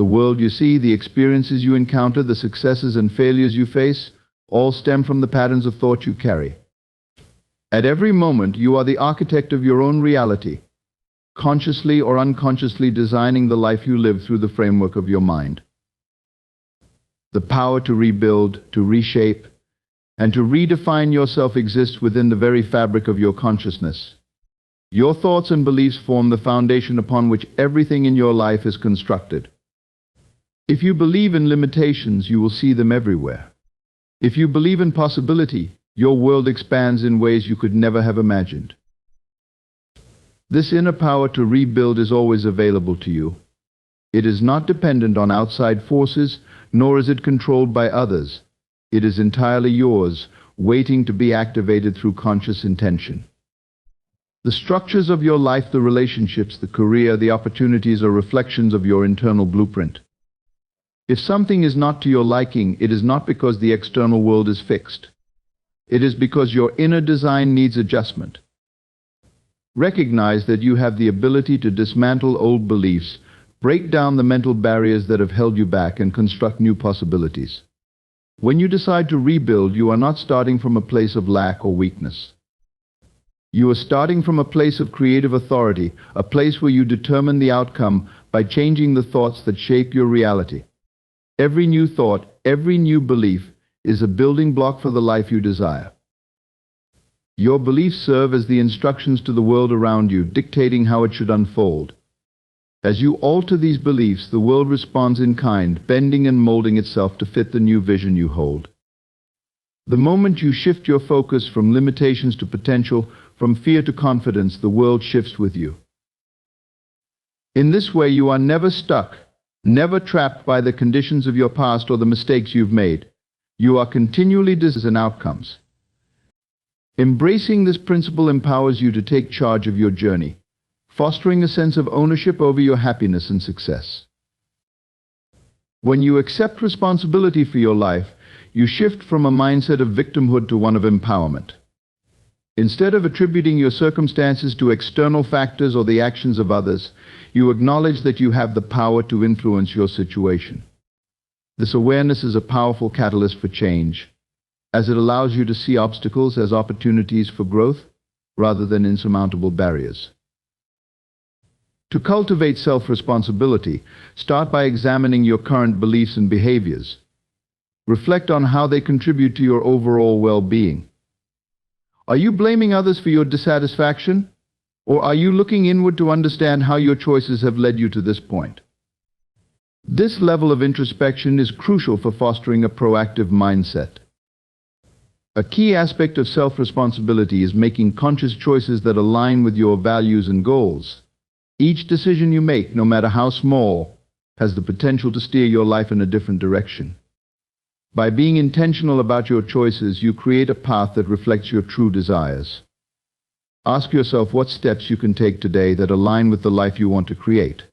The world you see, the experiences you encounter, the successes and failures you face, all stem from the patterns of thought you carry. At every moment, you are the architect of your own reality, consciously or unconsciously designing the life you live through the framework of your mind. The power to rebuild, to reshape, and to redefine yourself exists within the very fabric of your consciousness. Your thoughts and beliefs form the foundation upon which everything in your life is constructed. If you believe in limitations, you will see them everywhere. If you believe in possibility, your world expands in ways you could never have imagined. This inner power to rebuild is always available to you. It is not dependent on outside forces, nor is it controlled by others. It is entirely yours, waiting to be activated through conscious intention. The structures of your life, the relationships, the career, the opportunities are reflections of your internal blueprint. If something is not to your liking, it is not because the external world is fixed. It is because your inner design needs adjustment. Recognize that you have the ability to dismantle old beliefs, break down the mental barriers that have held you back, and construct new possibilities. When you decide to rebuild, you are not starting from a place of lack or weakness. You are starting from a place of creative authority, a place where you determine the outcome by changing the thoughts that shape your reality. Every new thought, every new belief is a building block for the life you desire. Your beliefs serve as the instructions to the world around you, dictating how it should unfold. As you alter these beliefs, the world responds in kind, bending and molding itself to fit the new vision you hold. The moment you shift your focus from limitations to potential, from fear to confidence, the world shifts with you. In this way, you are never stuck, never trapped by the conditions of your past or the mistakes you've made. You are continually designing outcomes. Embracing this principle empowers you to take charge of your journey, fostering a sense of ownership over your happiness and success. When you accept responsibility for your life, you shift from a mindset of victimhood to one of empowerment. Instead of attributing your circumstances to external factors or the actions of others, you acknowledge that you have the power to influence your situation. This awareness is a powerful catalyst for change, as it allows you to see obstacles as opportunities for growth rather than insurmountable barriers. To cultivate self-responsibility, start by examining your current beliefs and behaviors. Reflect on how they contribute to your overall well-being. Are you blaming others for your dissatisfaction? Or are you looking inward to understand how your choices have led you to this point? This level of introspection is crucial for fostering a proactive mindset. A key aspect of self-responsibility is making conscious choices that align with your values and goals. Each decision you make, no matter how small, has the potential to steer your life in a different direction. By being intentional about your choices, you create a path that reflects your true desires. Ask yourself what steps you can take today that align with the life you want to create.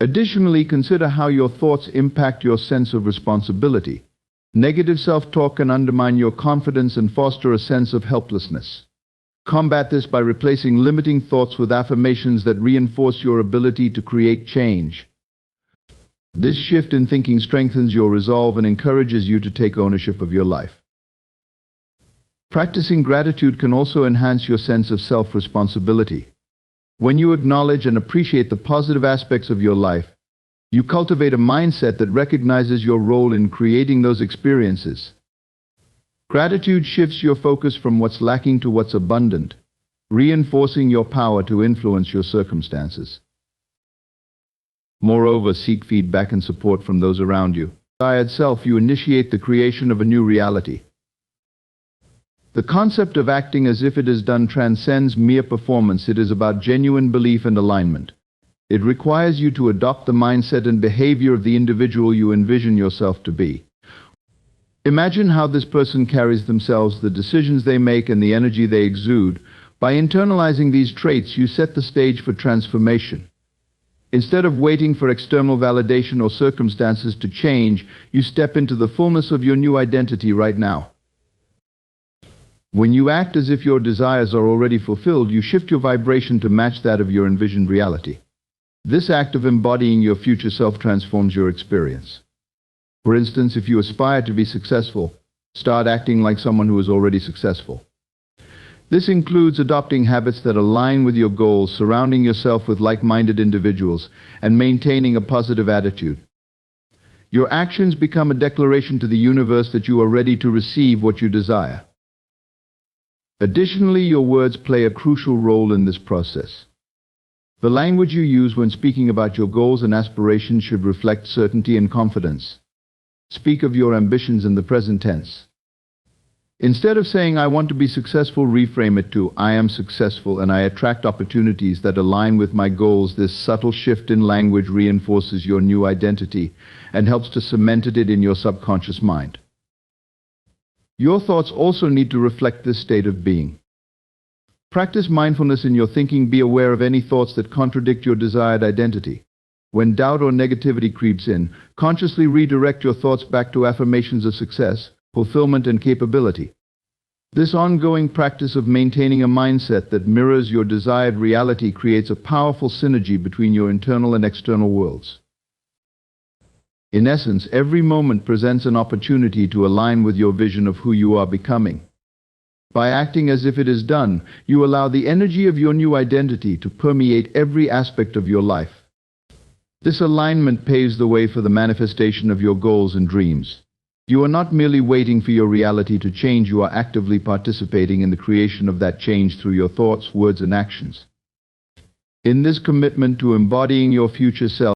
Additionally, consider how your thoughts impact your sense of responsibility. Negative self-talk can undermine your confidence and foster a sense of helplessness. Combat this by replacing limiting thoughts with affirmations that reinforce your ability to create change. This shift in thinking strengthens your resolve and encourages you to take ownership of your life. Practicing gratitude can also enhance your sense of self-responsibility. When you acknowledge and appreciate the positive aspects of your life, you cultivate a mindset that recognizes your role in creating those experiences. Gratitude shifts your focus from what's lacking to what's abundant, reinforcing your power to influence your circumstances. Moreover, seek feedback and support from those around you. Desired self, you initiate the creation of a new reality. The concept of acting as if it is done transcends mere performance. It is about genuine belief and alignment. It requires you to adopt the mindset and behavior of the individual you envision yourself to be. Imagine how this person carries themselves, the decisions they make, and the energy they exude. By internalizing these traits, you set the stage for transformation. Instead of waiting for external validation or circumstances to change, you step into the fullness of your new identity right now. When you act as if your desires are already fulfilled, you shift your vibration to match that of your envisioned reality. This act of embodying your future self transforms your experience. For instance, if you aspire to be successful, start acting like someone who is already successful. This includes adopting habits that align with your goals, surrounding yourself with like-minded individuals, and maintaining a positive attitude. Your actions become a declaration to the universe that you are ready to receive what you desire. Additionally, your words play a crucial role in this process. The language you use when speaking about your goals and aspirations should reflect certainty and confidence. Speak of your ambitions in the present tense. Instead of saying, "I want to be successful," reframe it to, "I am successful and I attract opportunities that align with my goals." This subtle shift in language reinforces your new identity and helps to cement it in your subconscious mind. Your thoughts also need to reflect this state of being. Practice mindfulness in your thinking. Be aware of any thoughts that contradict your desired identity. When doubt or negativity creeps in, consciously redirect your thoughts back to affirmations of success, fulfillment, and capability. This ongoing practice of maintaining a mindset that mirrors your desired reality creates a powerful synergy between your internal and external worlds. In essence, every moment presents an opportunity to align with your vision of who you are becoming. By acting as if it is done, you allow the energy of your new identity to permeate every aspect of your life. This alignment paves the way for the manifestation of your goals and dreams. You are not merely waiting for your reality to change, you are actively participating in the creation of that change through your thoughts, words, and actions. In this commitment to embodying your future self,